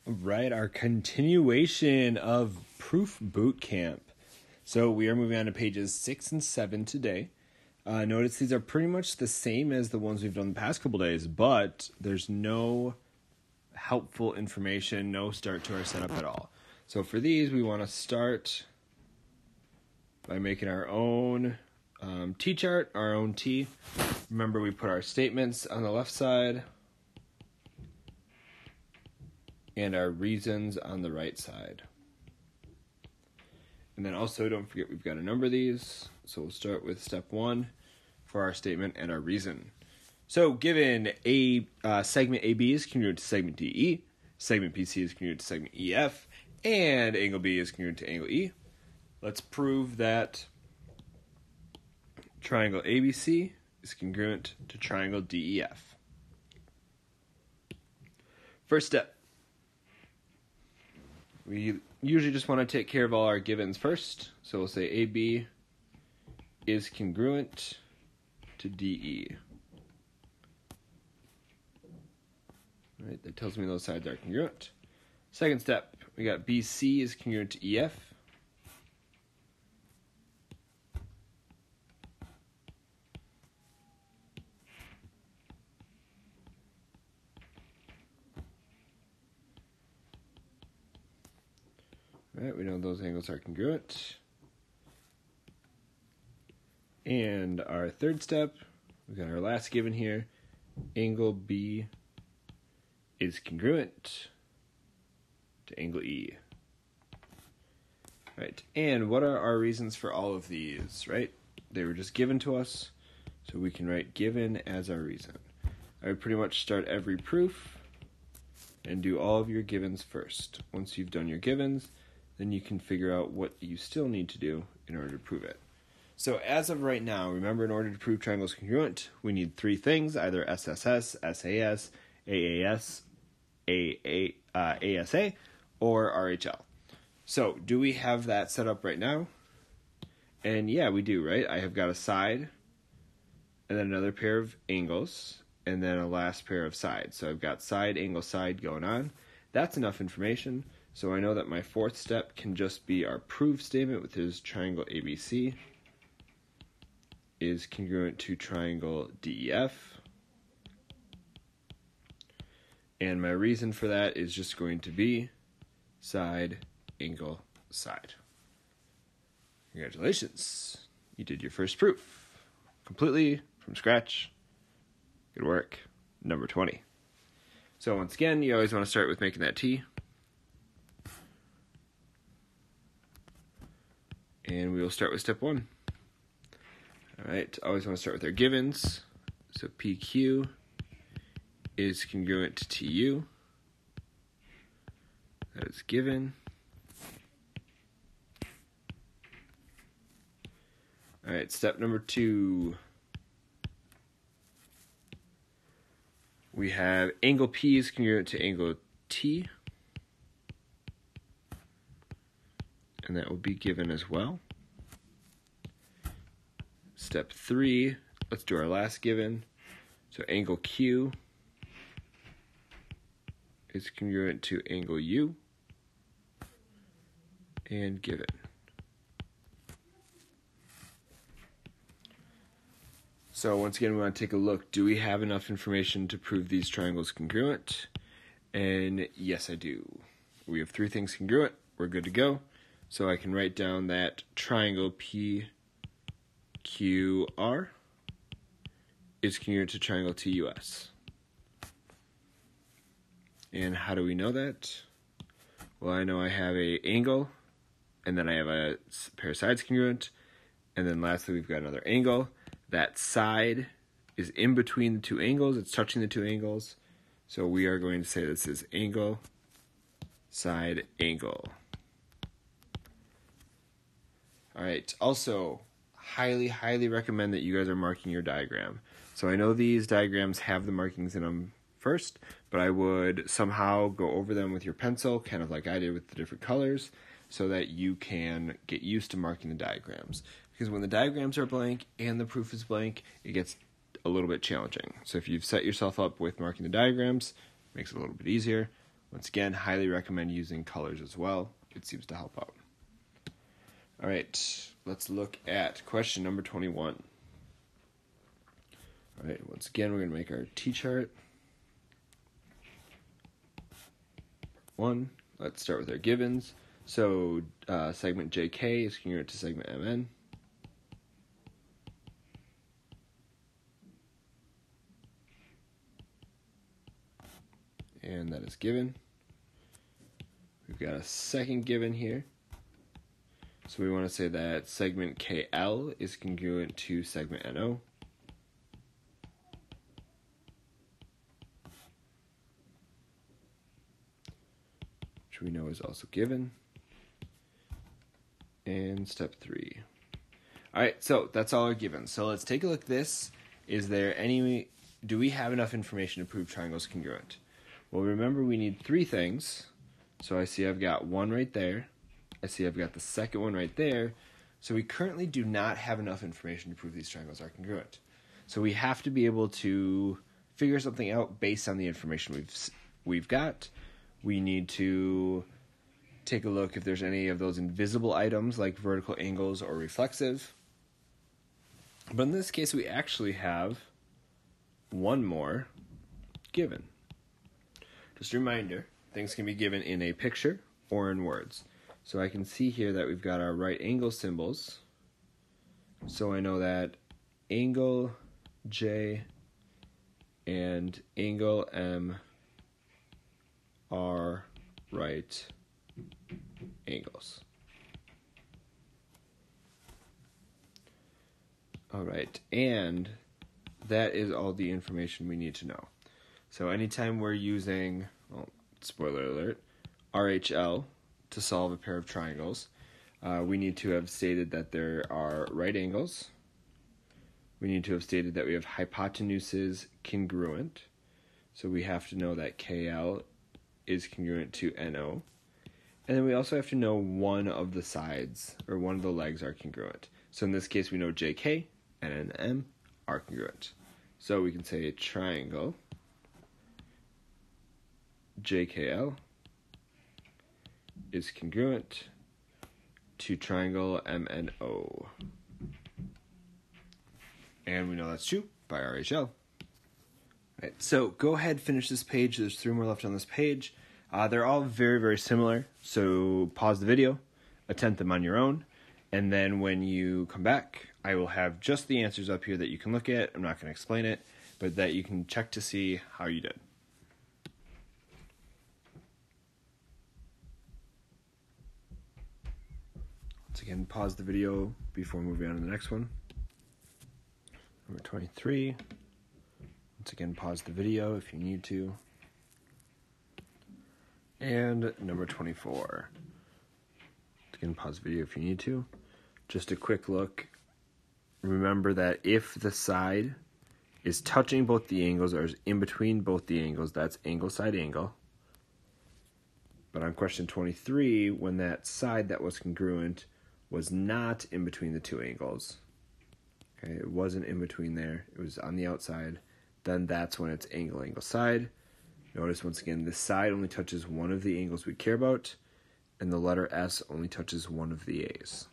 Right, our continuation of Proof Boot Camp. So we are moving on to pages 6 and 7 today. Notice these are pretty much the same as the ones we've done the past couple days, but there's no helpful information, no start to our setup at all. So for these, we want to start by making our own T-chart, our own T. Remember, we put our statements on the left side and our reasons on the right side. And then also, don't forget we've got to number these. So we'll start with step 1 for our statement and our reason. So given segment AB is congruent to segment DE, segment BC is congruent to segment EF, and angle B is congruent to angle E, let's prove that triangle ABC is congruent to triangle DEF. First step. We usually just want to take care of all our givens first. So we'll say AB is congruent to DE. All right, that tells me those sides are congruent. Second step, we got BC is congruent to EF. All right, we know those angles are congruent. And our third step, we've got our last given here. Angle B is congruent to angle E. Right, and what are our reasons for all of these, right? They were just given to us, so we can write given as our reason. I would pretty much start every proof and do all of your givens first. Once you've done your givens, then you can figure out what you still need to do in order to prove it. So as of right now, remember, in order to prove triangles congruent, we need 3 things, either SSS, SAS, AAS, ASA, or RHL. So do we have that set up right now? And yeah, we do, right? I have got a side, and then another pair of angles, and then a last pair of sides. So I've got side, angle, side going on. That's enough information. So I know that my fourth step can just be our proof statement, which is triangle ABC is congruent to triangle DEF. And my reason for that is just going to be side, angle, side. Congratulations. You did your first proof. Completely from scratch. Good work. Number 20. So once again, you always want to start with making that T. And we will start with step 1. All right, always want to start with our givens. So PQ is congruent to TU. That is given. All right, step number 2. We have angle P is congruent to angle T. And that will be given as well. Step 3, let's do our last given. So angle Q is congruent to angle U, and given. So once again, we want to take a look. Do we have enough information to prove these triangles congruent? And yes, I do. We have 3 things congruent. We're good to go. So I can write down that triangle PQR is congruent to triangle TUS. And how do we know that? Well, I know I have an angle, and then I have a pair of sides congruent, and then lastly we've got another angle. That side is in between the 2 angles. It's touching the 2 angles. So we are going to say this is angle, side, angle. All right, also, highly recommend that you guys are marking your diagram. So I know these diagrams have the markings in them first, but I would somehow go over them with your pencil, kind of like I did with the different colors, so that you can get used to marking the diagrams. Because when the diagrams are blank and the proof is blank, it gets a little bit challenging. So if you've set yourself up with marking the diagrams, it makes it a little bit easier. Once again, highly recommend using colors as well. It seems to help out. All right, let's look at question number 21. All right, once again, we're going to make our T-chart. 1, let's start with our givens. So segment JK is congruent to segment MN. And that is given. We've got a second given here. So we want to say that segment KL is congruent to segment NO. Which we know is also given. And step 3. Alright, so that's all our givens. So let's take a look at this. Do we have enough information to prove triangles congruent? Well, remember we need 3 things. So I see I've got one right there. I see I've got the second one right there. So we currently do not have enough information to prove these triangles are congruent. So we have to be able to figure something out based on the information we've got. We need to take a look if there's any of those invisible items like vertical angles or reflexive. But in this case, we actually have one more given. Just a reminder, things can be given in a picture or in words. So I can see here that we've got our right angle symbols. So I know that angle J and angle M are right angles. All right, and that is all the information we need to know. So anytime we're using, well, spoiler alert, RHL to solve a pair of triangles, we need to have stated that there are right angles. We need to have stated that we have hypotenuses congruent. So we have to know that KL is congruent to NO. And then we also have to know one of the sides, or one of the legs are congruent. So in this case, we know JK and NM are congruent. So we can say a triangle JKL is congruent to triangle MNO. And we know that's true by RHL. Right, so go ahead, finish this page. There's 3 more left on this page. They're all very, very similar. So pause the video, attempt them on your own, and then when you come back, I will have just the answers up here that you can look at. I'm not going to explain it, but that you can check to see how you did. Once again, pause the video before moving on to the next one. Number 23. Once again, pause the video if you need to. And number 24. Once again, pause the video if you need to. Just a quick look. Remember that if the side is touching both the angles or is in between both the angles, that's angle side angle. But on question 23, when that side that was congruent was not in between the 2 angles, okay, it wasn't in between there, it was on the outside, then that's when it's angle, angle, side. Notice once again, this side only touches one of the angles we care about, and the letter S only touches one of the A's.